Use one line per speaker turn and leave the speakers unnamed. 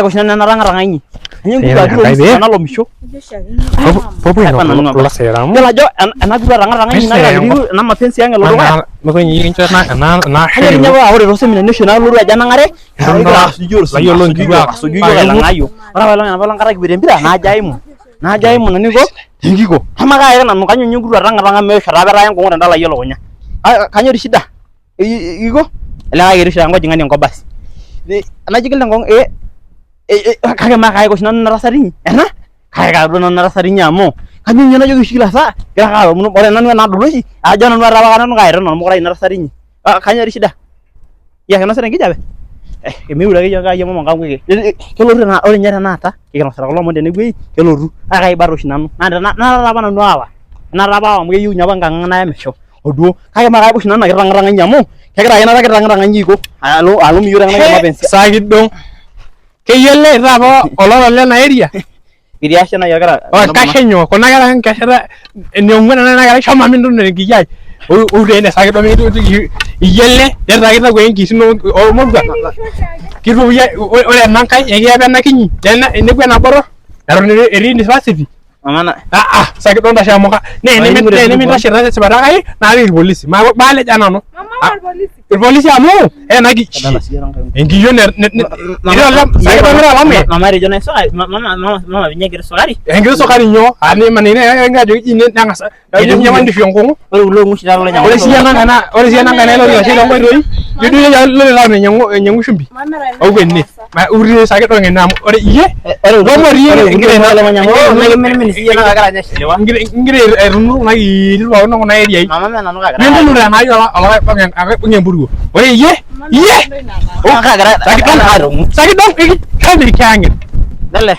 Kushana naranga inyi. Anyi ngura nalo misho.
Popo ino la sera.
Kela jo anagura ranga inyi na mapenzi yangu lolo.
Mako nyi ncho na
Heri nyawa ore rose mina national lolo aja nangare. Layo lo ngura suju yo la ngayo. Ora wala ngala ngara kibirembira na jaimu. Na jaimu naniko ngiko. Hamaka era nanu kanyo ngura ranga me sharabera yangu ngora ndala yelo nya. Kanyo shida. Iko. Ela ngirisha ngo jingani ngo basi. Anajikil ngong kage makai ko sinan narasari ena kage ka dono narasari nyamo kanyo nyana jogi shila sa kira ka mun ore nanu na dulu sih aja nanu rawa kanan ka ero nanu mo narasari ni kanyo risida ya kana sering kijabe kemi udah ki jaga yamo mangam ki keloru na ore nyara nata ki kana sara lo mo dene gui keloru akai baro sinanu na rawa nanu awa na rawa mo yu nyaba nganga na mesho oduo kage makai ko sinan na rang nyamo kage ra ina rang nyiko alo miyura na mapenzi
sagid dong keyele rabo ololo le na area
iriasha na yagara
kashenyo kona gara kashara ne ngwana na gara shoma mindu ne gijai o de ne sagid do mindu yele de sagid go enki sino o mo gwa kiru ya ole nankai ya be na kinyi dena ne gwa na boro ero ne eri ni fasiti
amana
sagid do ndasha mo ka ne mi ndasha rasa sebara kai na ri polisi ma bale jana no polisi amo nagi engi yone
mama region eso mama vinyegere sokari
engere sokari nyo ani manine ngajo ine nangasa nyama ndi fiongo
ulo ngushira lo nyama
ore siana ngana lo yo silo ngoi yudu ya lo la nyangu shumbi o genne ma uri sake do ngena ore iye do mari engere na lo nyangu men siana gagara nya shile wa engere runu na yi lo no na area
mama mena no gagara
ndu na na yo ala pangen pangen buru ore iye
o gagara
sakit dong kan di kangen
dale